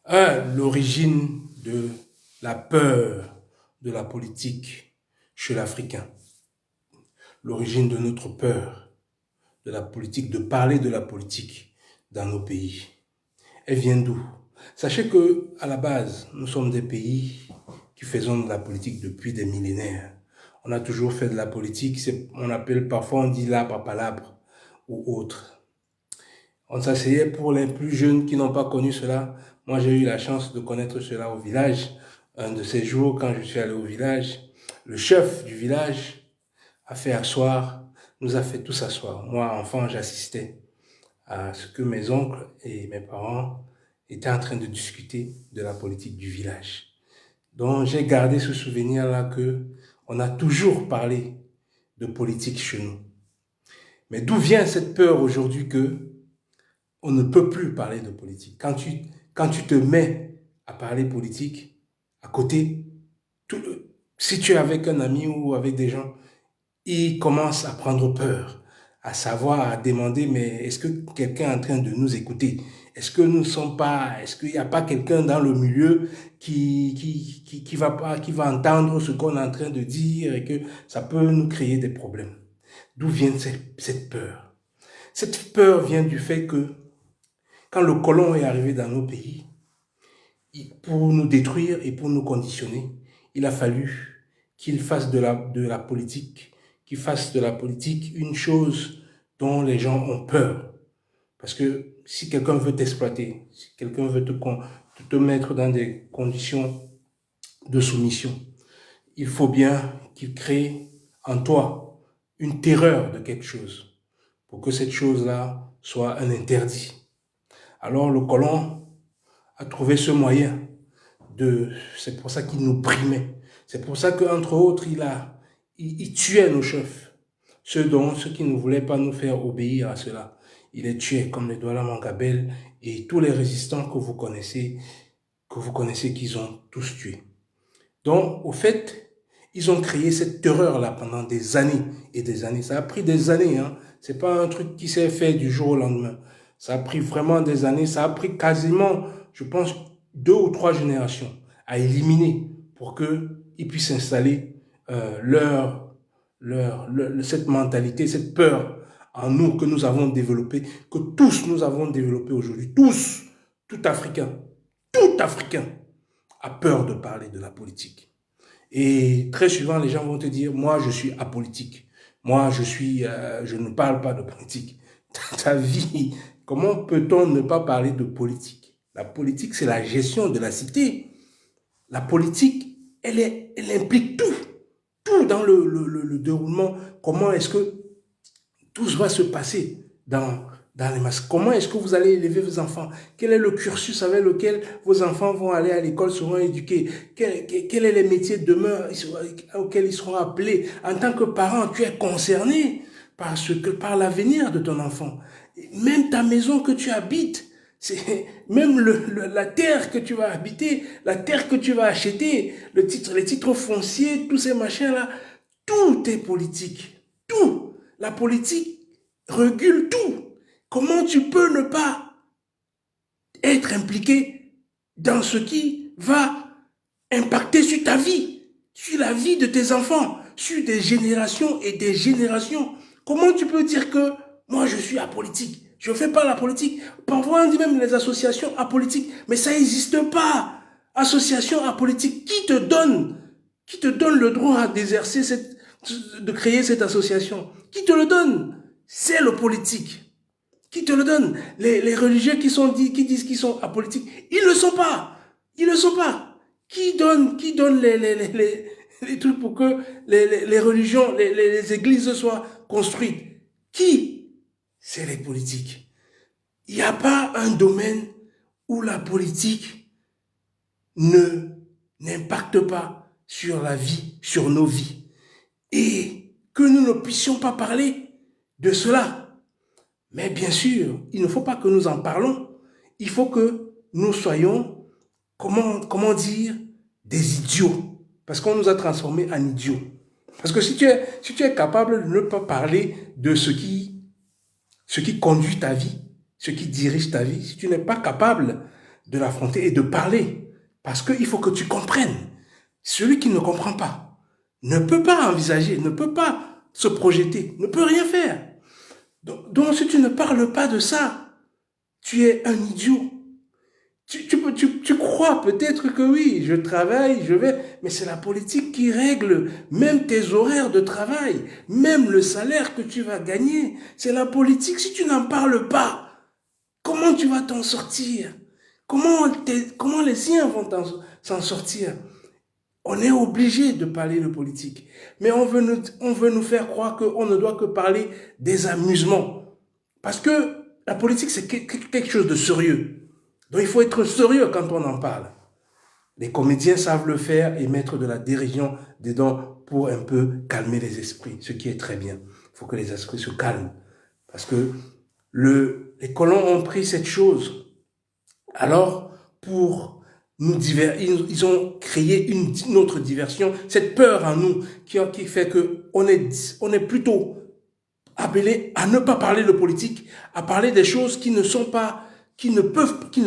L'origine de la peur de la politique chez l'Africain. L'origine de notre peur de la politique, de parler de la politique dans nos pays. Elle vient d'où? Sachez que, à la base, nous sommes des pays qui faisons de la politique depuis des millénaires. On a toujours fait de la politique, on appelle parfois, on dit l'arbre à palabre ou autre. On s'asseyait pour les plus jeunes qui n'ont pas connu cela. Moi, j'ai eu la chance de connaître cela au village. Un de ces jours, quand je suis allé au village, le chef du village a fait asseoir, nous a fait tous asseoir. Moi, enfant, j'assistais à ce que mes oncles et mes parents étaient en train de discuter de la politique du village. Donc, j'ai gardé ce souvenir-là que on a toujours parlé de politique chez nous. Mais d'où vient cette peur aujourd'hui que on ne peut plus parler de politique? Quand tu te mets à parler politique, à côté, tout, si tu es avec un ami ou avec des gens, ils commencent à prendre peur, à savoir, à demander, mais est-ce que quelqu'un est en train de nous écouter? Est-ce que nous ne sommes pas, est-ce qu'il n'y a pas quelqu'un dans le milieu qui va entendre ce qu'on est en train de dire et que ça peut nous créer des problèmes? D'où vient cette peur? Cette peur vient du fait que quand le colon est arrivé dans nos pays, pour nous détruire et pour nous conditionner, il a fallu qu'il fasse de la politique, qu'il fasse de la politique une chose dont les gens ont peur. Parce que si quelqu'un veut t'exploiter, si quelqu'un veut te mettre dans des conditions de soumission, il faut bien qu'il crée en toi une terreur de quelque chose pour que cette chose-là soit un interdit. Alors le colon a trouvé ce moyen c'est pour ça qu'il nous primait. C'est pour ça qu'entre autres, il tuait nos chefs. Ceux qui ne voulaient pas nous faire obéir à cela. Il les tuait comme les Douala Mankabel et tous les résistants que vous connaissez qu'ils ont tous tués. Donc, au fait, ils ont créé cette terreur-là pendant des années et des années. Ça a pris des années, hein. C'est pas un truc qui s'est fait du jour au lendemain. Ça a pris vraiment des années. Ça a pris quasiment, je pense, 2 ou 3 générations à éliminer pour qu'ils puissent installer cette mentalité, cette peur en nous que nous avons développée, que tous nous avons développé aujourd'hui. Tous, tout Africain a peur de parler de la politique. Et très souvent, les gens vont te dire, moi, je suis apolitique. Moi, je ne parle pas de politique. Ta vie, comment peut-on ne pas parler de politique? La politique, c'est la gestion de la cité. La politique, elle implique tout. Tout dans le déroulement. Comment est-ce que tout va se passer dans les masses? Comment est-ce que vous allez élever vos enfants? Quel est le cursus avec lequel vos enfants vont aller à l'école, seront éduqués? Quel est les métiers de demain auxquels ils seront appelés? En tant que parent, tu es concerné par l'avenir de ton enfant. Même ta maison que tu habites, même la terre que tu vas habiter, la terre que tu vas acheter, les titres fonciers, tous ces machins-là, tout est politique. Tout. La politique régule tout. Comment tu peux ne pas être impliqué dans ce qui va impacter sur ta vie, sur la vie de tes enfants, sur des générations et des générations? Comment tu peux dire que moi je suis apolitique? Je ne fais pas la politique. Parfois on dit même les associations apolitiques, mais ça n'existe pas. Association apolitique, qui te donne le droit d'exercer de créer cette association? Qui te le donne? C'est le politique. Qui te le donne? Les religieux qui disent qu'ils sont apolitiques, ils ne le sont pas. Ils ne le sont pas. Qui donne les trucs pour que les religions, les églises soient construites? Qui? C'est les politiques. Il n'y a pas un domaine où la politique n'impacte pas sur la vie, sur nos vies. Et que nous ne puissions pas parler de cela. Mais bien sûr, il ne faut pas que nous en parlons. Il faut que nous soyons, comment dire, des idiots. Parce qu'on nous a transformés en idiots. Parce que si tu es capable de ne pas parler de ce qui conduit ta vie, ce qui dirige ta vie, si tu n'es pas capable de l'affronter et de parler. Parce qu'il faut que tu comprennes. Celui qui ne comprend pas ne peut pas envisager, ne peut pas se projeter, ne peut rien faire. Donc si tu ne parles pas de ça, tu es un idiot. Tu crois peut-être que oui, je travaille, je vais, mais c'est la politique qui règle même tes horaires de travail, même le salaire que tu vas gagner. C'est la politique. Si tu n'en parles pas, comment tu vas t'en sortir? Comment les siens vont s'en sortir? On est obligé de parler de politique. Mais on veut nous faire croire qu'on ne doit que parler des amusements. Parce que la politique, c'est quelque chose de sérieux. Donc il faut être sérieux quand on en parle. Les comédiens savent le faire et mettre de la dérision dedans pour un peu calmer les esprits, ce qui est très bien. Il faut que les esprits se calment. Parce que les colons ont pris cette chose. Alors, pour nous ils ont créé une autre diversion, cette peur en nous qui fait qu'on est plutôt appelé à ne pas parler de politique, à parler des choses qui ne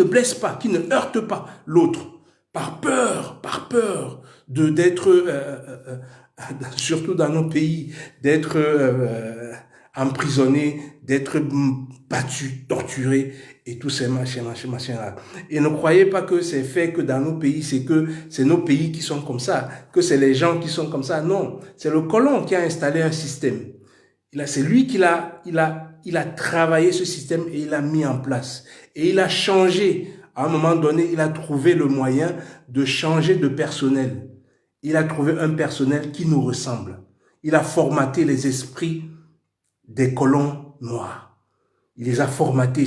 blessent pas, qui ne heurtent pas l'autre, par peur d'être, surtout dans nos pays, d'être emprisonné, d'être battu, torturé, et tous ces machins-là. Et ne croyez pas que c'est fait que dans nos pays, c'est nos pays qui sont comme ça, que c'est les gens qui sont comme ça. Non, c'est le colon qui a installé un système. C'est lui il a travaillé ce système et il l'a mis en place. Et il a changé. À un moment donné, il a trouvé le moyen de changer de personnel. Il a trouvé un personnel qui nous ressemble. Il a formaté les esprits des colons noirs. Il les a formatés,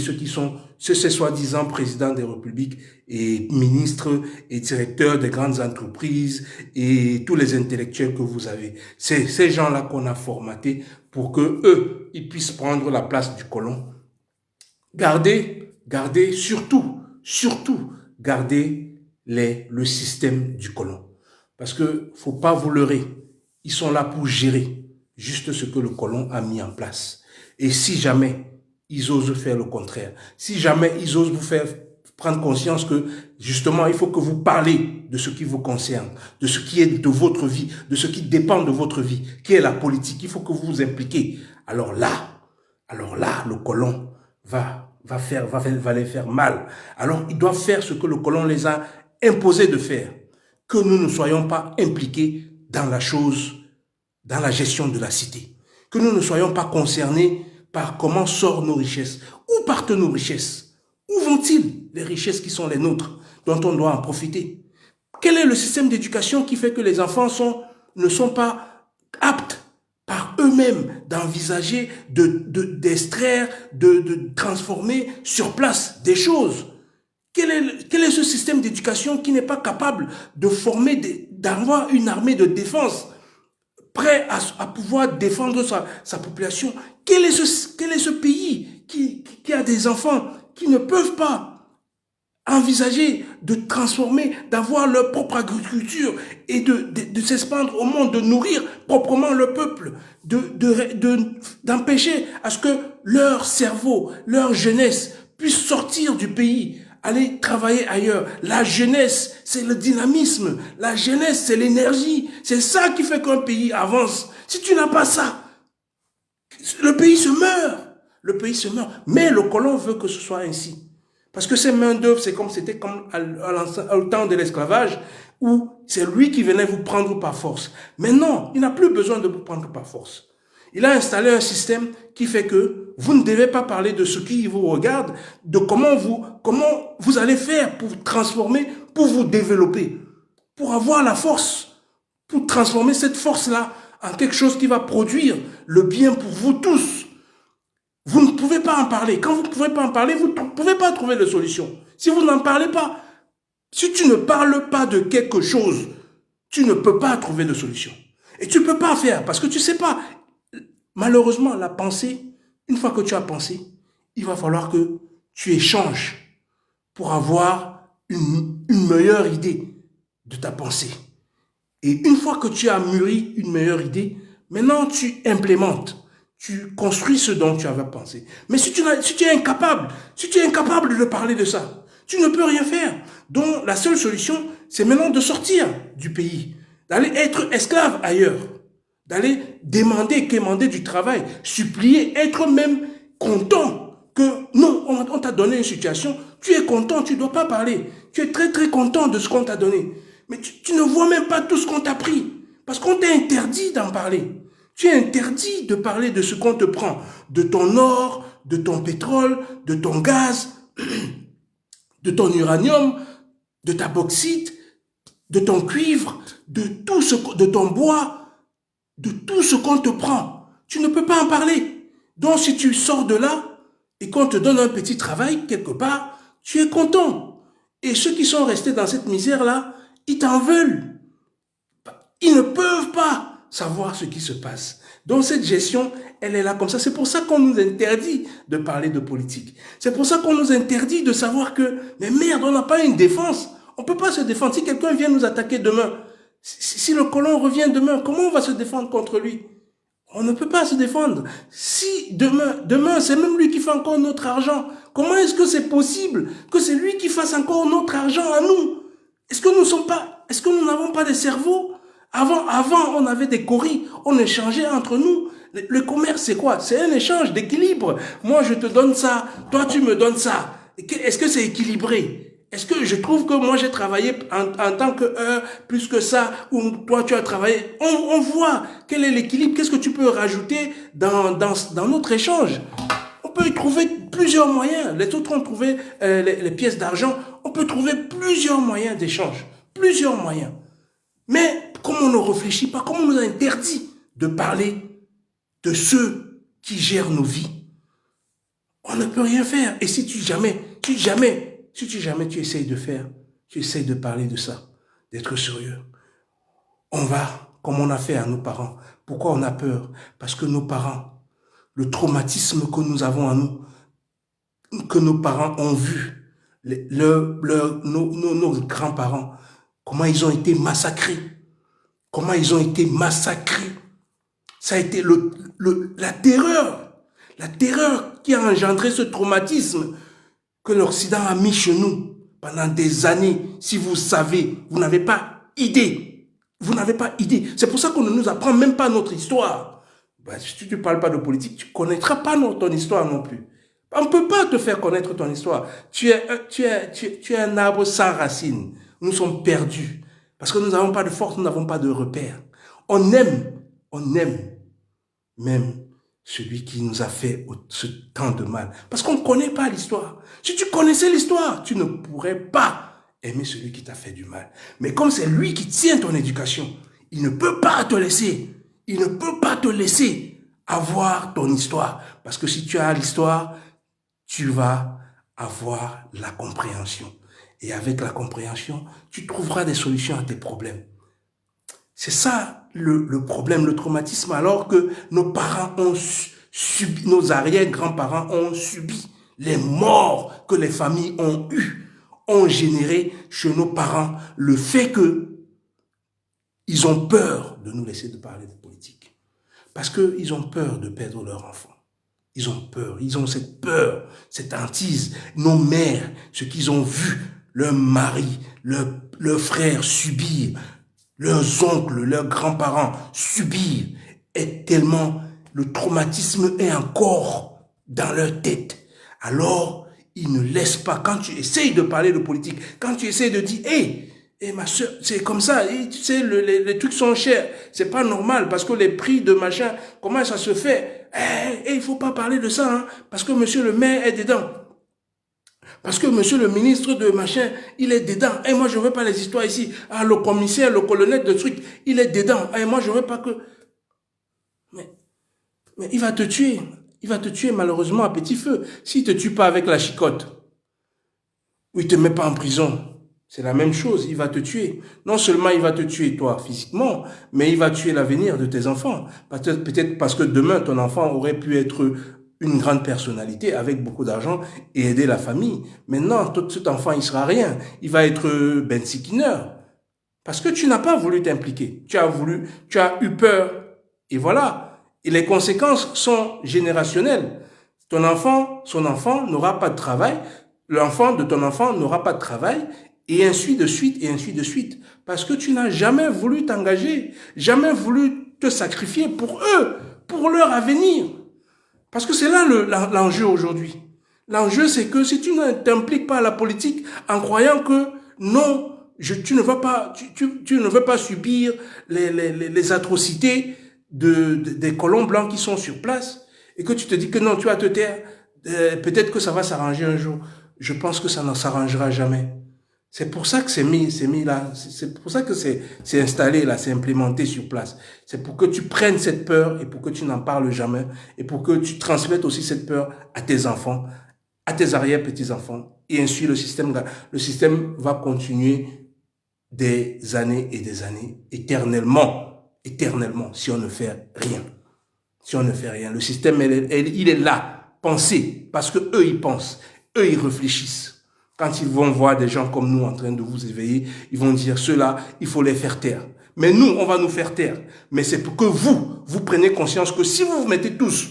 ces soi-disant présidents des républiques et ministres et directeurs des grandes entreprises et tous les intellectuels que vous avez. C'est ces gens-là qu'on a formatés pour que eux, ils puissent prendre la place du colon. Gardez surtout, gardez le système du colon. Parce que faut pas vous leurrer. Ils sont là pour gérer juste ce que le colon a mis en place. Et si jamais ils osent faire le contraire, si jamais ils osent vous faire prendre conscience que justement il faut que vous parlez de ce qui vous concerne, de ce qui est de votre vie, de ce qui dépend de votre vie, qui est la politique, il faut que vous vous impliquez. Alors là, le colon va les faire mal. Alors ils doivent faire ce que le colon les a imposé de faire, que nous ne soyons pas impliqués dans la chose, dans la gestion de la cité, que nous ne soyons pas concernés par comment sortent nos richesses, où partent nos richesses, où vont-ils les richesses qui sont les nôtres, dont on doit en profiter. Quel est le système d'éducation qui fait que les enfants ne sont pas aptes par eux-mêmes d'envisager, d'extraire, de transformer sur place des choses? Quel est ce système d'éducation qui n'est pas capable de former, d'avoir une armée de défense prêt à pouvoir défendre sa population? Quel est ce pays qui a des enfants qui ne peuvent pas envisager de transformer, d'avoir leur propre agriculture et de s'expandre au monde, de nourrir proprement le peuple, d'empêcher à ce que leur cerveau, leur jeunesse puisse sortir du pays, aller travailler ailleurs. La jeunesse, c'est le dynamisme. La jeunesse, c'est l'énergie. C'est ça qui fait qu'un pays avance. Si tu n'as pas ça, le pays se meurt. Le pays se meurt. Mais le colon veut que ce soit ainsi. Parce que ces mains-d'œuvre, c'était comme au temps de l'esclavage, où c'est lui qui venait vous prendre par force. Mais non, il n'a plus besoin de vous prendre par force. Il a installé un système qui fait que vous ne devez pas parler de ce qui vous regarde, de comment vous allez faire pour transformer, pour vous développer, pour avoir la force, pour transformer cette force-là en quelque chose qui va produire le bien pour vous tous. Vous ne pouvez pas en parler. Quand vous ne pouvez pas en parler, vous ne pouvez pas trouver de solution. Si vous n'en parlez pas, si tu ne parles pas de quelque chose, tu ne peux pas trouver de solution. Et tu ne peux pas faire parce que tu ne sais pas. Malheureusement, la pensée, une fois que tu as pensé, il va falloir que tu échanges pour avoir une meilleure idée de ta pensée. Et une fois que tu as mûri une meilleure idée, maintenant tu implémentes. Tu construis ce dont tu avais pensé. Mais si tu es incapable de parler de ça, Tu ne peux rien faire. Donc, la seule solution, c'est maintenant de sortir du pays, d'aller être esclave ailleurs, d'aller demander, quémander du travail, supplier, être même content que non, on t'a donné une situation, tu es content, tu ne dois pas parler. Tu es très très content de ce qu'on t'a donné. Mais tu ne vois même pas tout ce qu'on t'a pris. Parce qu'on t'a interdit d'en parler. Tu es interdit de parler de ce qu'on te prend. De ton or, de ton pétrole, de ton gaz, de ton uranium, de ta bauxite, de ton cuivre, de ton bois, de tout ce qu'on te prend. Tu ne peux pas en parler. Donc si tu sors de là et qu'on te donne un petit travail quelque part, tu es content. Et ceux qui sont restés dans cette misère-là, ils t'en veulent. Ils ne peuvent pas savoir ce qui se passe. Donc cette gestion, elle est là comme ça. C'est pour ça qu'on nous interdit de parler de politique. C'est pour ça qu'on nous interdit de savoir que, mais merde, on n'a pas une défense. On ne peut pas se défendre. Si quelqu'un vient nous attaquer demain, si le colon revient demain, comment on va se défendre contre lui? On ne peut pas se défendre. Si demain, c'est même lui qui fait encore notre argent, comment est-ce que c'est possible que c'est lui qui fasse encore notre argent à nous? Est-ce que nous n'avons pas des cerveaux? Avant, on avait des coris, on échangeait entre nous. Le commerce, c'est quoi? C'est un échange d'équilibre. Moi, je te donne ça, toi, tu me donnes ça. Est-ce que c'est équilibré? Est-ce que je trouve que moi, j'ai travaillé en tant que heure, plus que ça, ou toi, tu as travaillé? On voit quel est l'équilibre, qu'est-ce que tu peux rajouter dans notre échange. On peut y trouver plusieurs moyens. Les autres ont trouvé les pièces d'argent. On peut trouver plusieurs moyens d'échange. Plusieurs moyens. Mais comme on ne réfléchit pas, comme on nous a interdit de parler de ceux qui gèrent nos vies, on ne peut rien faire. Et si tu essayes de faire, tu essayes de parler de ça, d'être sérieux, on va, comme on a fait à nos parents. Pourquoi on a peur? Parce que nos parents, le traumatisme que nous avons en nous, que nos parents ont vu, nos grands-parents, comment ils ont été massacrés. Comment ils ont été massacrés. Ça a été la terreur qui a engendré ce traumatisme que l'Occident a mis chez nous pendant des années. Si vous savez, vous n'avez pas idée. Vous n'avez pas idée. C'est pour ça qu'on ne nous apprend même pas notre histoire. Ben, si tu ne parles pas de politique, tu ne connaîtras pas ton histoire non plus. On ne peut pas te faire connaître ton histoire. Tu es un arbre sans racines. Nous sommes perdus. Parce que nous n'avons pas de force, nous n'avons pas de repères. On aime même celui qui nous a fait ce tant de mal. Parce qu'on ne connaît pas l'histoire. Si tu connaissais l'histoire, tu ne pourrais pas aimer celui qui t'a fait du mal. Mais comme c'est lui qui tient ton éducation, il ne peut pas te laisser. Il ne peut pas te laisser avoir ton histoire. Parce que si tu as l'histoire, tu vas avoir la compréhension. Et avec la compréhension, tu trouveras des solutions à tes problèmes. C'est ça le problème, le traumatisme, alors que nos parents ont subi, nos arrière-grands-parents ont subi les morts que les familles ont eues, ont généré chez nos parents le fait que ils ont peur de nous laisser de parler de politique. Parce qu'ils ont peur de perdre leur enfant. Ils ont peur, ils ont cette peur, cette hantise. Nos mères, ce qu'ils ont vu, leurs maris, leurs frères subir, leurs oncles, leurs grands-parents subir, est tellement, le traumatisme est encore dans leur tête. Alors, ils ne laissent pas, quand tu essayes de parler de politique, quand tu essayes de dire, hey, ma soeur, c'est comme ça, et tu sais, les trucs sont chers, c'est pas normal, parce que les prix de machin, comment ça se fait? Il faut pas parler de ça, hein, parce que monsieur le maire est dedans. Parce que monsieur le ministre de machin, il est dedans. Et moi, je veux pas les histoires ici. Ah, le commissaire, le colonel de trucs, il est dedans. Et moi, je veux pas que... Mais il va te tuer. Il va te tuer malheureusement à petit feu. S'il te tue pas avec la chicotte, ou il te met pas en prison, c'est la même chose, il va te tuer. Non seulement il va te tuer toi physiquement, mais il va tuer l'avenir de tes enfants. Peut-être parce que demain, ton enfant aurait pu être une grande personnalité avec beaucoup d'argent et aider la famille. Maintenant, tout cet enfant, il sera rien. Il va être Ben Sikiner. Parce que tu n'as pas voulu t'impliquer. Tu as eu peur. Et voilà. Et les conséquences sont générationnelles. Son enfant n'aura pas de travail. l'enfant de ton enfant n'aura pas de travail, et ainsi de suite, et ainsi de suite. Parce que tu n'as jamais voulu t'engager, jamais voulu te sacrifier pour eux, pour leur avenir. Parce que c'est là l'enjeu aujourd'hui. L'enjeu, c'est que si tu ne t'impliques pas à la politique en croyant que non, tu ne veux pas subir les atrocités des colons blancs qui sont sur place, et que tu te dis que non, tu vas te taire, peut-être que ça va s'arranger un jour. Je pense que ça ne s'arrangera jamais. C'est pour ça que c'est mis là, c'est pour ça que c'est installé là, c'est implémenté sur place. C'est pour que tu prennes cette peur et pour que tu n'en parles jamais et pour que tu transmettes aussi cette peur à tes enfants, à tes arrière-petits-enfants. Et ainsi, le système va continuer des années et des années, éternellement, si on ne fait rien. Si on ne fait rien. Le système, il est là, pensé, parce que eux, ils pensent, eux, ils réfléchissent. Quand ils vont voir des gens comme nous en train de vous éveiller, ils vont dire, ceux-là, il faut les faire taire. Mais nous, on va nous faire taire. Mais c'est pour que vous preniez conscience que si vous vous mettez tous,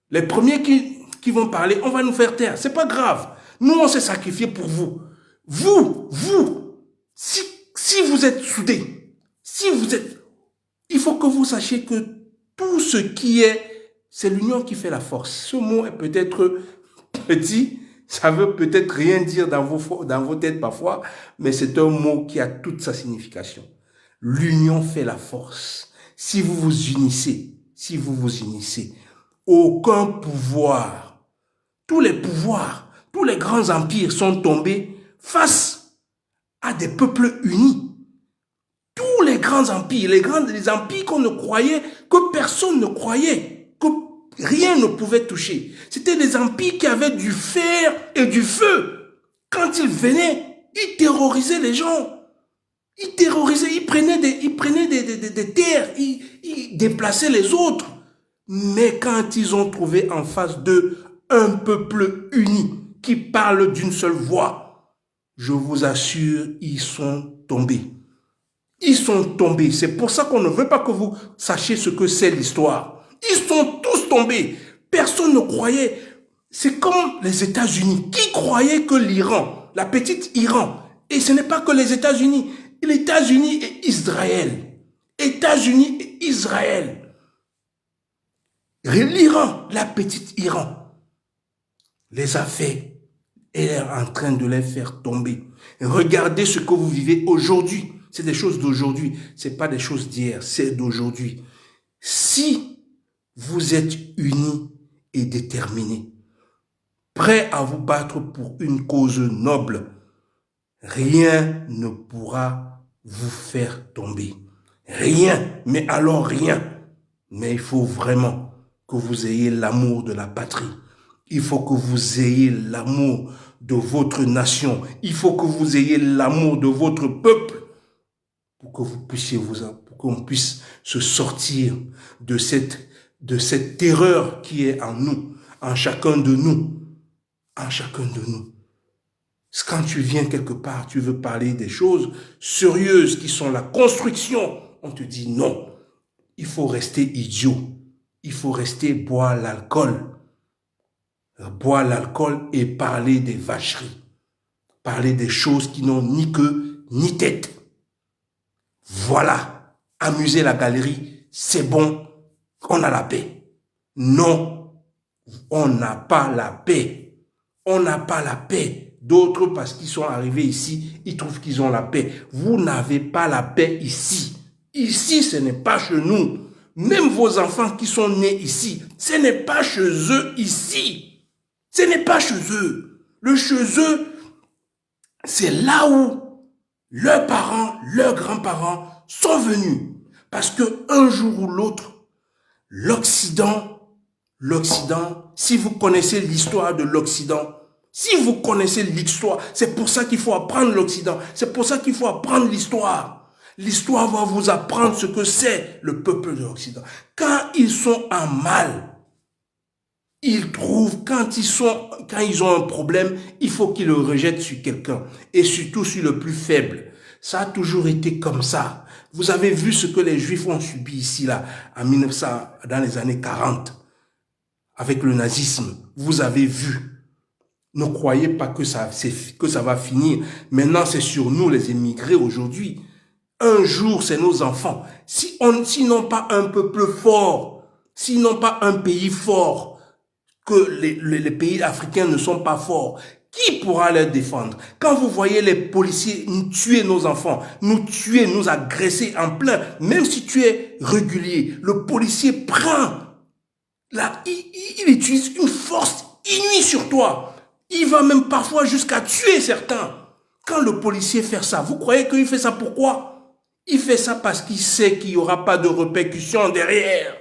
les premiers qui vont parler, on va nous faire taire. C'est pas grave. Nous, on s'est sacrifié pour vous. Vous, si vous êtes soudés, il faut que vous sachiez que tout ce qui c'est l'union qui fait la force. Ce mot est peut-être petit, ça veut peut-être rien dire dans vos têtes parfois, mais c'est un mot qui a toute sa signification. L'union fait la force. Si vous vous unissez, aucun pouvoir, tous les pouvoirs, tous les grands empires sont tombés face à des peuples unis. Tous les grands empires, les empires qu'on ne croyait, que personne ne croyait, que rien ne pouvait toucher. C'était des empires qui avaient du fer et du feu. Quand ils venaient, ils terrorisaient les gens. Ils terrorisaient, ils prenaient des terres, ils déplaçaient les autres. Mais quand ils ont trouvé en face d'eux un peuple uni qui parle d'une seule voix, je vous assure, ils sont tombés. Ils sont tombés. C'est pour ça qu'on ne veut pas que vous sachiez ce que c'est l'histoire. Ils sont tous tombés. Personne ne croyait. C'est comme les États-Unis qui croyaient que l'Iran, la petite Iran, et ce n'est pas que les États-Unis, les États-Unis et Israël. États-Unis et Israël. L'Iran, la petite Iran, les a fait et est en train de les faire tomber. Et regardez ce que vous vivez aujourd'hui. C'est des choses d'aujourd'hui. Ce n'est pas des choses d'hier, c'est d'aujourd'hui. Si vous êtes unis et déterminés, prêts à vous battre pour une cause noble, rien ne pourra vous faire tomber. Rien, mais alors rien. Mais il faut vraiment que vous ayez l'amour de la patrie. Il faut que vous ayez l'amour de votre nation. Il faut que vous ayez l'amour de votre peuple pour que vous puissiez pour qu'on puisse se sortir de cette terreur qui est en nous, en chacun de nous, en chacun de nous. Quand tu viens quelque part, tu veux parler des choses sérieuses qui sont la construction, on te dit non, il faut rester idiot, il faut rester boire l'alcool et parler des vacheries, parler des choses qui n'ont ni queue ni tête. Voilà, amuser la galerie, c'est bon, on a la paix. Non, on n'a pas la paix. On n'a pas la paix. D'autres, parce qu'ils sont arrivés ici, ils trouvent qu'ils ont la paix. Vous n'avez pas la paix ici. Ici, ce n'est pas chez nous. Même vos enfants qui sont nés ici, ce n'est pas chez eux ici. Ce n'est pas chez eux. Le chez eux, c'est là où leurs parents, leurs grands-parents sont venus. Parce que un jour ou l'autre, l'Occident, si vous connaissez l'histoire de l'Occident, si vous connaissez l'histoire, c'est pour ça qu'il faut apprendre l'Occident. C'est pour ça qu'il faut apprendre l'histoire. L'histoire va vous apprendre ce que c'est le peuple de l'Occident. Quand ils sont en mal, ils trouvent, quand ils ont un problème, il faut qu'ils le rejettent sur quelqu'un. Et surtout sur le plus faible. Ça a toujours été comme ça. Vous avez vu ce que les Juifs ont subi ici, là, dans les années 40, avec le nazisme. Vous avez vu. Ne croyez pas que ça va finir. Maintenant, c'est sur nous, les immigrés, aujourd'hui. Un jour, c'est nos enfants. S'ils n'ont pas un peuple fort, s'ils n'ont pas un pays fort, que les pays africains ne sont pas forts, qui pourra les défendre? Quand vous voyez les policiers nous tuer nos enfants, nous tuer, nous agresser en plein, même si tu es régulier, le policier prend, là, il utilise une force inouïe sur toi. Il va même parfois jusqu'à tuer certains. Quand le policier fait ça, vous croyez qu'il fait ça pourquoi? Il fait ça parce qu'il sait qu'il n'y aura pas de répercussion derrière.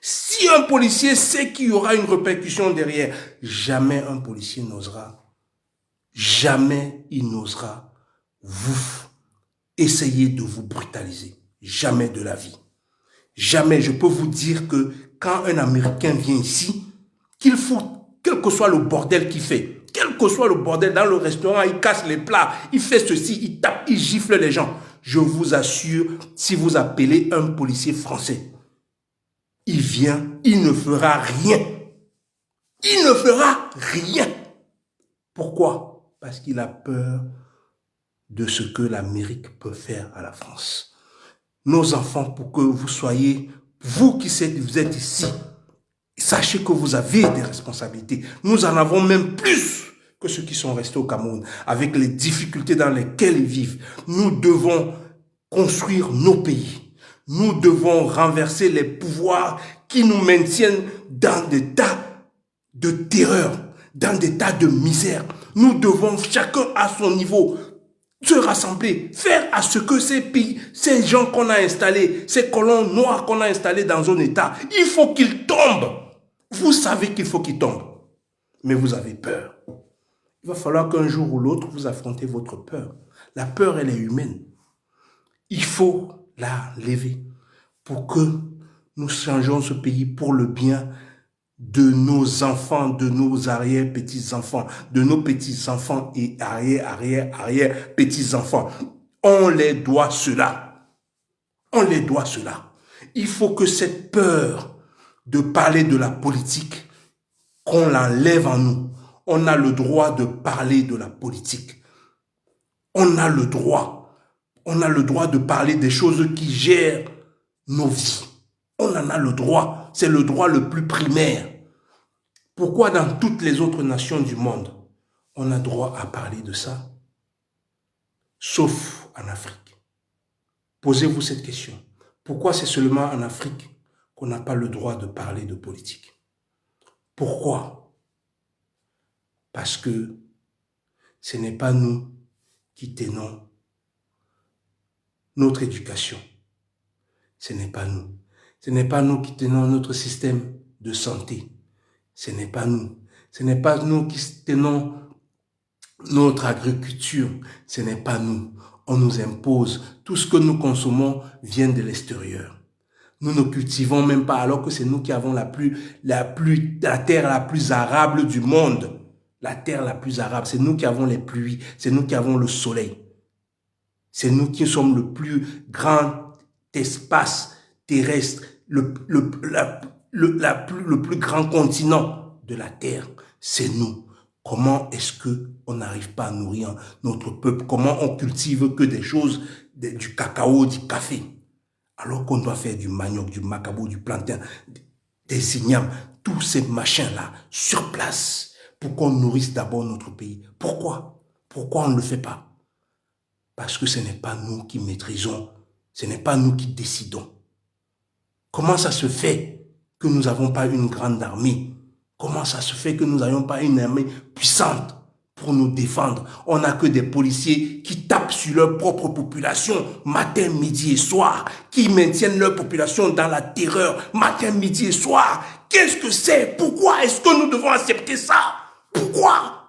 Si un policier sait qu'il y aura une répercussion derrière, jamais un policier n'osera, jamais il n'osera vous essayer de vous brutaliser. Jamais de la vie. Jamais. Je peux vous dire que quand un Américain vient ici, qu'il fout, quel que soit le bordel qu'il fait, quel que soit le bordel dans le restaurant, il casse les plats, il fait ceci, il tape, il gifle les gens. Je vous assure, si vous appelez un policier français, il vient, il ne fera rien. Il ne fera rien. Pourquoi? Parce qu'il a peur de ce que l'Amérique peut faire à la France. Nos enfants, pour que vous soyez, vous qui êtes ici, sachez que vous avez des responsabilités. Nous en avons même plus que ceux qui sont restés au Cameroun, avec les difficultés dans lesquelles ils vivent. Nous devons construire nos pays. Nous devons renverser les pouvoirs qui nous maintiennent dans des tas de terreur, dans des tas de misère. Nous devons, chacun à son niveau, se rassembler, faire à ce que ces pays, ces gens qu'on a installés, ces colons noirs qu'on a installés dans un état, il faut qu'ils tombent. Vous savez qu'il faut qu'ils tombent, mais vous avez peur. Il va falloir qu'un jour ou l'autre, vous affrontez votre peur. La peur, elle est humaine. Il faut la lever pour que nous changeons ce pays pour le bien de nos enfants, de nos arrière-petits-enfants, de nos petits-enfants et arrière-petits-enfants. On les doit cela. On les doit cela. Il faut que cette peur de parler de la politique, qu'on l'enlève en nous. On a le droit de parler de la politique. On a le droit. On a le droit de parler des choses qui gèrent nos vies. On en a le droit. C'est le droit le plus primaire. Pourquoi dans toutes les autres nations du monde, on a droit à parler de ça? Sauf en Afrique. Posez-vous cette question. Pourquoi c'est seulement en Afrique qu'on n'a pas le droit de parler de politique? Pourquoi? Parce que ce n'est pas nous qui tenons notre éducation. Ce n'est pas nous. Ce n'est pas nous qui tenons notre système de santé. Ce n'est pas nous. Ce n'est pas nous qui tenons notre agriculture. Ce n'est pas nous. On nous impose. Tout ce que nous consommons vient de l'extérieur. Nous ne cultivons même pas alors que c'est nous qui avons la terre la plus arable du monde. La terre la plus arable. C'est nous qui avons les pluies. C'est nous qui avons le soleil. C'est nous qui sommes le plus grand espace terrestre, le plus grand continent de la terre. C'est nous. Comment est-ce qu'on n'arrive pas à nourrir notre peuple? Comment on cultive que des choses, du cacao, du café? Alors qu'on doit faire du manioc, du macabo, du plantain, des ignames, tous ces machins-là, sur place, pour qu'on nourrisse d'abord notre pays. Pourquoi? Pourquoi on ne le fait pas? Parce que ce n'est pas nous qui maîtrisons, ce n'est pas nous qui décidons. Comment ça se fait que nous n'avons pas une grande armée? Comment ça se fait que nous n'ayons pas une armée puissante pour nous défendre? On n'a que des policiers qui tapent sur leur propre population matin, midi et soir, qui maintiennent leur population dans la terreur matin, midi et soir. Qu'est-ce que c'est? Pourquoi est-ce que nous devons accepter ça? Pourquoi?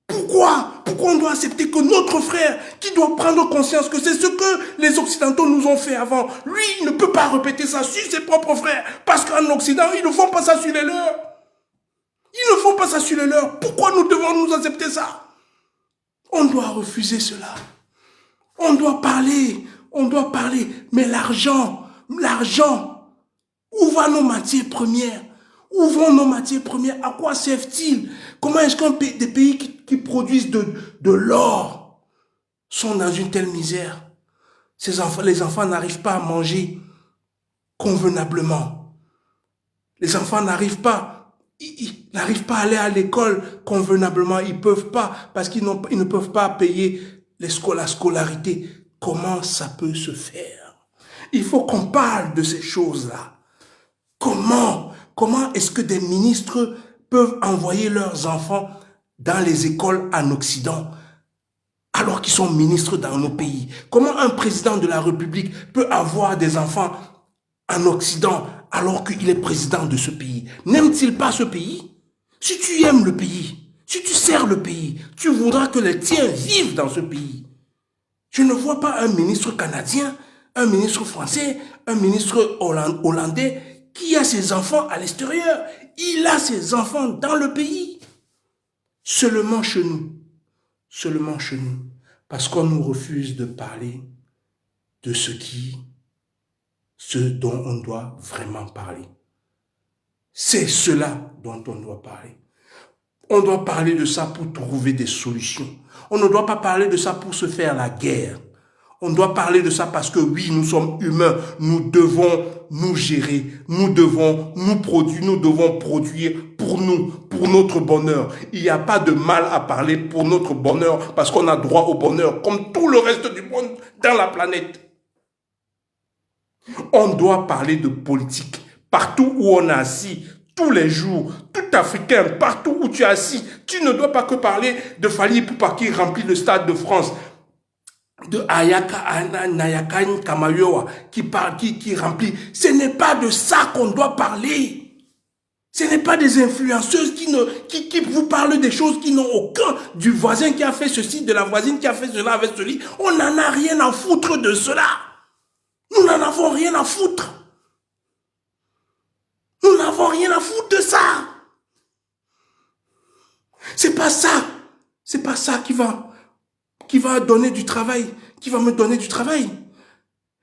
Pourquoi on doit accepter que notre frère, qui doit prendre conscience que c'est ce que les Occidentaux nous ont fait avant, lui, il ne peut pas répéter ça sur ses propres frères, parce qu'en Occident, ils ne font pas ça sur les leurs. Ils ne font pas ça sur les leurs. Pourquoi nous devons nous accepter ça? On doit refuser cela. On doit parler. Mais l'argent, où va nos matières premières? Où vont nos matières premières? À quoi servent-ils? Comment est-ce qu'un pays, des pays qui produisent de l'or sont dans une telle misère? Les enfants n'arrivent pas à manger convenablement. Les enfants n'arrivent pas, ils n'arrivent pas à aller à l'école convenablement. Ils peuvent pas parce qu'ils ne peuvent pas payer la scolarité. Comment ça peut se faire? Il faut qu'on parle de ces choses-là. Comment est-ce que des ministres peuvent envoyer leurs enfants dans les écoles en Occident alors qu'ils sont ministres dans nos pays? Comment un président de la République peut avoir des enfants en Occident alors qu'il est président de ce pays? N'aime-t-il pas ce pays? Si tu aimes le pays, si tu sers le pays, tu voudras que les tiens vivent dans ce pays. Je ne vois pas un ministre canadien, un ministre français, un ministre hollandais qui a ses enfants à l'extérieur. Il a ses enfants dans le pays. Seulement chez nous. Seulement chez nous. Parce qu'on nous refuse de parler de ce dont on doit vraiment parler. C'est cela dont on doit parler. On doit parler de ça pour trouver des solutions. On ne doit pas parler de ça pour se faire la guerre. On doit parler de ça parce que oui, nous sommes humains. Nous devons nous gérer. Nous devons nous produire. Nous devons produire pour nous, pour notre bonheur. Il n'y a pas de mal à parler pour notre bonheur parce qu'on a droit au bonheur comme tout le reste du monde dans la planète. On doit parler de politique. Partout où on est assis, tous les jours, tout Africain, partout où tu es assis, tu ne dois pas que parler de Fally Ipupa qui remplit le Stade de France, de Nayaka Kamayoa qui remplit. Ce n'est pas de ça qu'on doit parler. Ce n'est pas des influenceuses qui vous parlent des choses qui n'ont aucun, du voisin qui a fait ceci, de la voisine qui a fait cela avec celui. On n'en a rien à foutre de cela. Nous n'en avons rien à foutre. Nous n'avons rien à foutre de ça. C'est pas ça. C'est pas ça qui va donner du travail, qui va me donner du travail.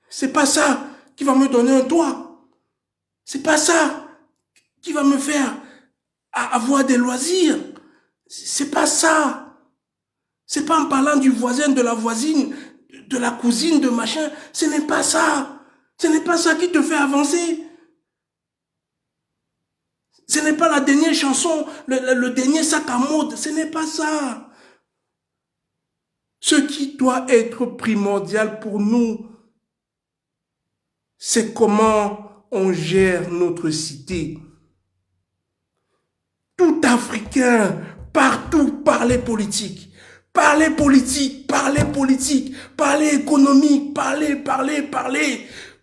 C'est pas ça qui va me donner un toit. C'est pas ça qui va me faire avoir des loisirs. C'est pas ça. C'est pas en parlant du voisin, de la voisine, de la cousine, de machin. Ce n'est pas ça. Ce n'est pas ça qui te fait avancer. Ce n'est pas la dernière chanson, le dernier sac à mode. Ce n'est pas ça. Ce qui doit être primordial pour nous, c'est comment on gère notre cité. Tout Africain, partout, parler politique. Parler politique, parler politique, parler économique, parler.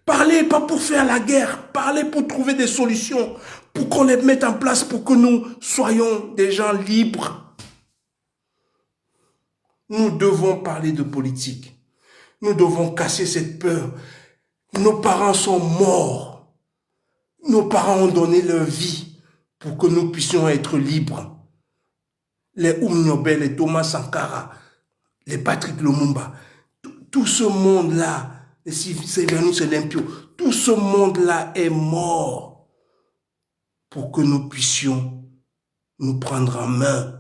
Parler pas pour faire la guerre, parler pour trouver des solutions, pour qu'on les mette en place, pour que nous soyons des gens libres. Nous devons parler de politique. Nous devons casser cette peur. Nos parents sont morts. Nos parents ont donné leur vie pour que nous puissions être libres. Les Oumniobé, les Thomas Sankara, les Patrick Lumumba, tout ce monde-là, c'est venu, c'est l'impio, tout ce monde-là est mort pour que nous puissions nous prendre en main.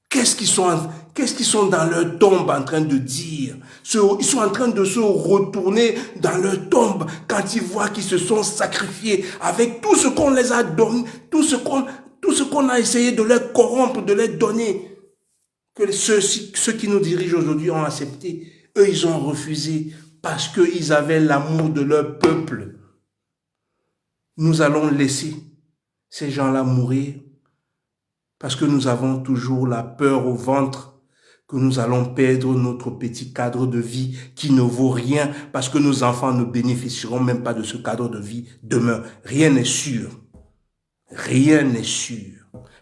Qu'est-ce qu'ils sont dans leur tombe en train de dire? Ils sont en train de se retourner dans leur tombe quand ils voient qu'ils se sont sacrifiés avec tout ce qu'on les a donné, tout ce qu'on a essayé de leur corrompre, de leur donner, que ceux qui nous dirigent aujourd'hui ont accepté. Eux, ils ont refusé parce qu'ils avaient l'amour de leur peuple. Nous allons laisser ces gens-là mourir parce que nous avons toujours la peur au ventre que nous allons perdre notre petit cadre de vie qui ne vaut rien parce que nos enfants ne bénéficieront même pas de ce cadre de vie demain. Rien n'est sûr. Rien n'est sûr.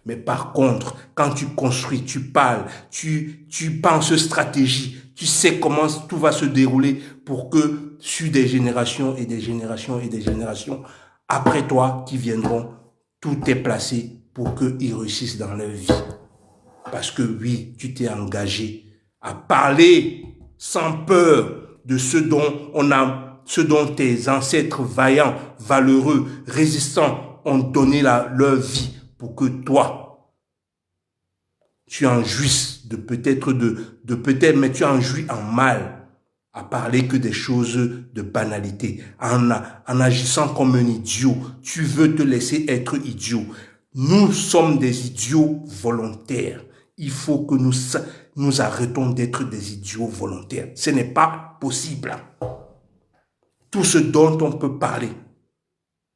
Mais par contre, quand tu construis, tu parles, tu penses stratégie, tu sais comment tout va se dérouler pour que sur des générations et des générations et des générations, après toi qui viendront, tout est placé pour qu'ils réussissent dans leur vie. Parce que oui, tu t'es engagé à parler sans peur de ce dont tes ancêtres vaillants, valeureux, résistants ont donné leur vie pour que toi, tu en jouisses de peut-être, mais tu en jouis en mal, à parler que des choses de banalité, en agissant comme un idiot. Tu veux te laisser être idiot. Nous sommes des idiots volontaires. Il faut que nous arrêtons d'être des idiots volontaires. Ce n'est pas possible. Tout ce dont on peut parler,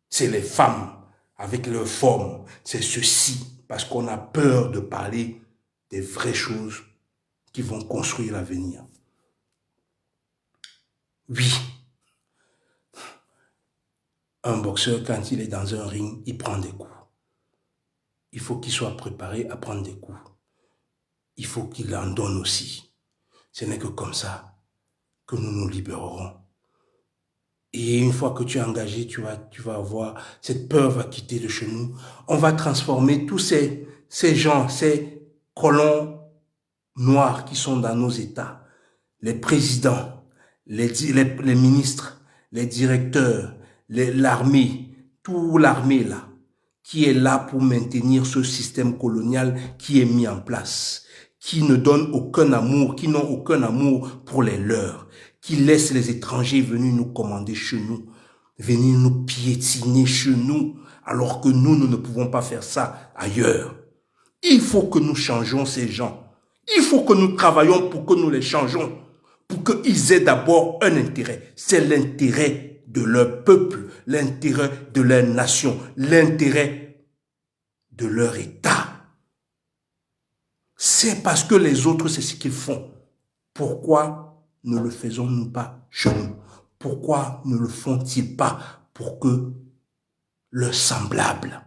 c'est les femmes avec leurs formes. C'est ceci, parce qu'on a peur de parler des vraies choses qui vont construire l'avenir. Oui, un boxeur, quand il est dans un ring, il prend des coups. Il faut qu'il soit préparé à prendre des coups. Il faut qu'il en donne aussi. Ce n'est que comme ça que nous nous libérerons. Et une fois que tu es engagé, tu vas avoir, cette peur va quitter de chez nous. On va transformer tous ces gens, ces colons noirs qui sont dans nos États, les présidents, les ministres, les directeurs, l'armée, toute l'armée là, qui est là pour maintenir ce système colonial qui est mis en place, qui ne donne aucun amour, qui n'ont aucun amour pour les leurs, qui laissent les étrangers venir nous commander chez nous, venir nous piétiner chez nous, alors que nous ne pouvons pas faire ça ailleurs. Il faut que nous changions ces gens. Il faut que nous travaillions pour que nous les changeons, pour qu'ils aient d'abord un intérêt. C'est l'intérêt de leur peuple, l'intérêt de leur nation, l'intérêt de leur État. C'est parce que les autres, c'est ce qu'ils font. Pourquoi ne le faisons-nous pas chez nous? Pourquoi ne le font-ils pas pour que leurs semblables,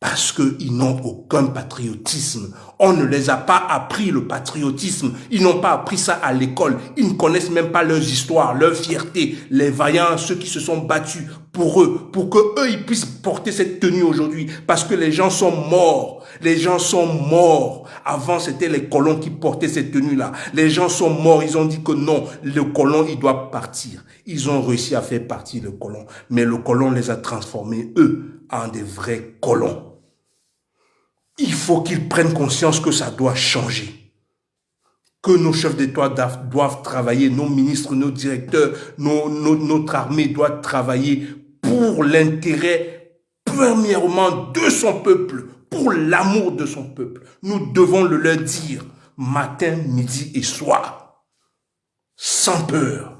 parce qu'ils n'ont aucun patriotisme. On ne les a pas appris le patriotisme. Ils n'ont pas appris ça à l'école. Ils ne connaissent même pas leurs histoires, leur fierté, les vaillants, ceux qui se sont battus pour eux, pour qu'eux, ils puissent porter cette tenue aujourd'hui. Parce que les gens sont morts. Les gens sont morts. Avant, c'était les colons qui portaient cette tenue-là. Les gens sont morts. Ils ont dit que non, le colon, il doit partir. Ils ont réussi à faire partir le colon. Mais le colon les a transformés, eux, en des vrais colons. Il faut qu'ils prennent conscience que ça doit changer. Que nos chefs d'État doivent travailler, nos ministres, nos directeurs, notre armée doit travailler pour l'intérêt, premièrement, de son peuple, pour l'amour de son peuple. Nous devons le leur dire matin, midi et soir, sans peur.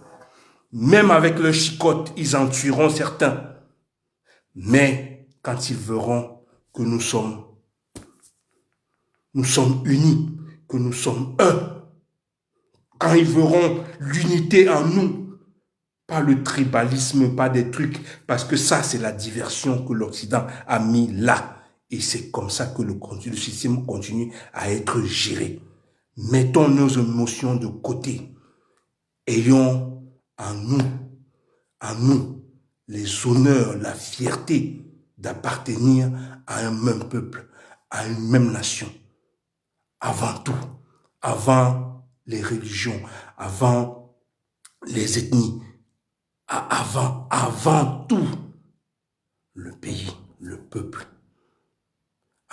Même avec leur chicotte, ils en tueront certains. Mais quand ils verront que nous sommes unis, que nous sommes un, quand ils verront l'unité en nous, pas le tribalisme, pas des trucs, parce que ça, c'est la diversion que l'Occident a mis là. Et c'est comme ça que le système continue à être géré. Mettons nos émotions de côté. Ayons en nous, les honneurs, la fierté d'appartenir à un même peuple, à une même nation. Avant tout, avant les religions, avant les ethnies, avant tout, le pays, le peuple.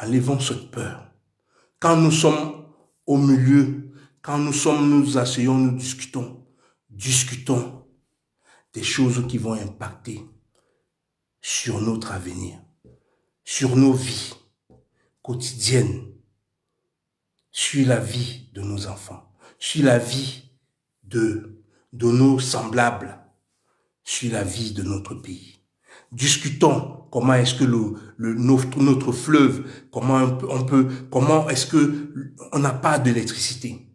Enlevons cette peur. Quand nous sommes au milieu, quand nous asseyons, nous discutons des choses qui vont impacter sur notre avenir, sur nos vies quotidiennes, sur la vie de nos enfants, sur la vie de nos semblables, sur la vie de notre pays. Discutons comment est-ce que notre fleuve, comment est-ce que on n'a pas d'électricité?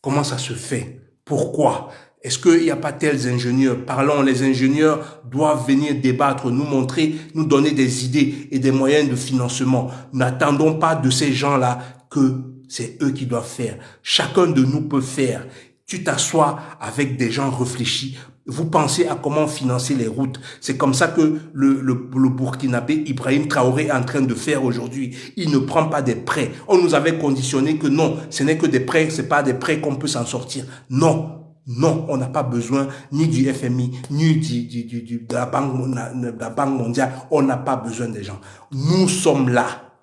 Comment ça se fait? Pourquoi? Est-ce qu'il n'y a pas tels ingénieurs? Parlons, les ingénieurs doivent venir débattre, nous montrer, nous donner des idées et des moyens de financement. N'attendons pas de ces gens-là que c'est eux qui doivent faire. Chacun de nous peut faire. Tu t'assois avec des gens réfléchis. Vous pensez à comment financer les routes. C'est comme ça que le Burkinabé Ibrahim Traoré est en train de faire aujourd'hui. Il ne prend pas des prêts. On nous avait conditionné que non, ce n'est que des prêts, ce n'est pas des prêts qu'on peut s'en sortir. Non, Non, on n'a pas besoin ni du FMI, ni de la Banque mondiale. On n'a pas besoin des gens. Nous sommes là.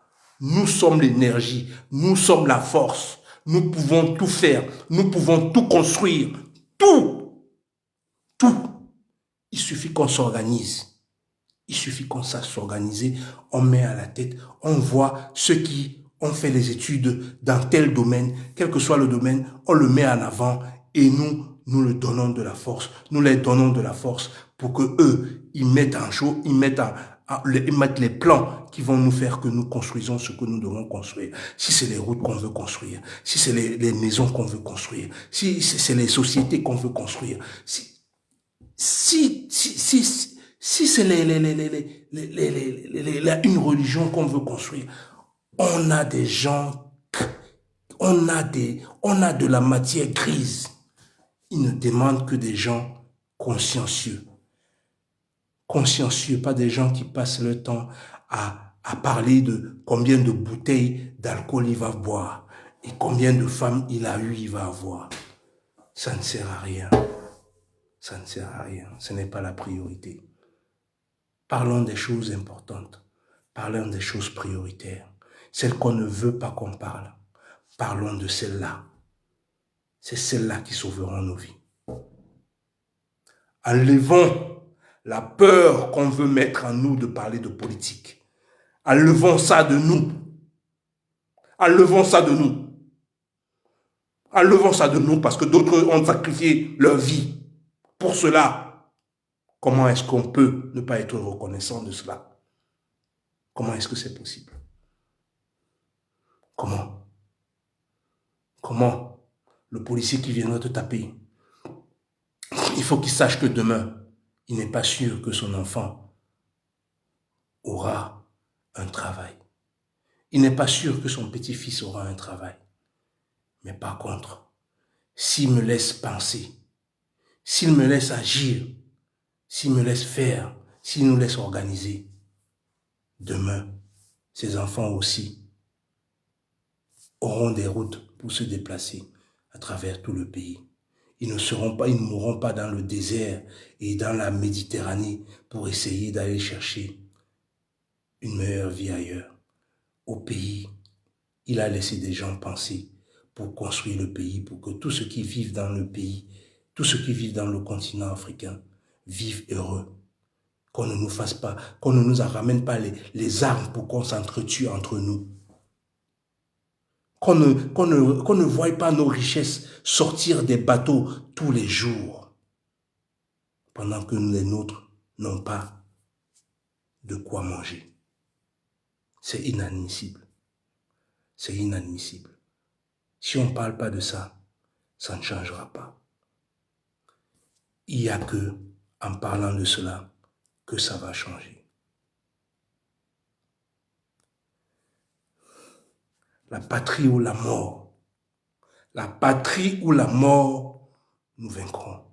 Nous sommes l'énergie. Nous sommes la force. Nous pouvons tout faire. Nous pouvons tout construire. Tout. Tout. Il suffit qu'on s'organise. Il suffit qu'on sache s'organiser. On met à la tête. On voit ceux qui ont fait les études dans tel domaine, quel que soit le domaine, on le met en avant et nous leur donnons de la force. Nous leur donnons de la force pour que eux, ils mettent en show, ils mettent les plans qui vont nous faire que nous construisons ce que nous devons construire. Si c'est les routes qu'on veut construire, si c'est les maisons qu'on veut construire, si c'est les sociétés qu'on veut construire, si c'est une religion qu'on veut construire, on a des gens, on a de la matière grise. Ils ne demandent que des gens consciencieux. Consciencieux, pas des gens qui passent le temps à parler de combien de bouteilles d'alcool il va boire et combien de femmes il va avoir. Ça ne sert à rien. Ça ne sert à rien. Ce n'est pas la priorité. Parlons des choses importantes. Parlons des choses prioritaires. Celles qu'on ne veut pas qu'on parle. Parlons de celles-là. C'est celles-là qui sauveront nos vies. Enlevons la peur qu'on veut mettre en nous de parler de politique. Enlevons ça de nous. Enlevons ça de nous. Enlevons ça de nous parce que d'autres ont sacrifié leur vie pour cela. Comment est-ce qu'on peut ne pas être reconnaissant de cela? Comment est-ce que c'est possible? Comment? Comment? Le policier qui viendra te taper, il faut qu'il sache que demain, il n'est pas sûr que son enfant aura un travail. Il n'est pas sûr que son petit-fils aura un travail. Mais par contre, s'il me laisse penser, s'il me laisse agir, s'il me laisse faire, s'il nous laisse organiser, demain, ses enfants aussi auront des routes pour se déplacer à travers tout le pays. Ils ne mourront pas dans le désert et dans la Méditerranée pour essayer d'aller chercher une meilleure vie ailleurs. Au pays, il a laissé des gens penser pour construire le pays, pour que tous ceux qui vivent dans le pays, tous ceux qui vivent dans le continent africain, vivent heureux. Qu'on ne nous fasse pas, qu'on ne nous ramène pas les armes pour qu'on s'entretue entre nous. Qu'on ne voie pas nos richesses sortir des bateaux tous les jours, pendant que les nôtres n'ont pas de quoi manger. C'est inadmissible. C'est inadmissible. Si on ne parle pas de ça, ça ne changera pas. Il n'y a que, en parlant de cela, que ça va changer. La patrie ou la mort. La patrie ou la mort, nous vaincrons.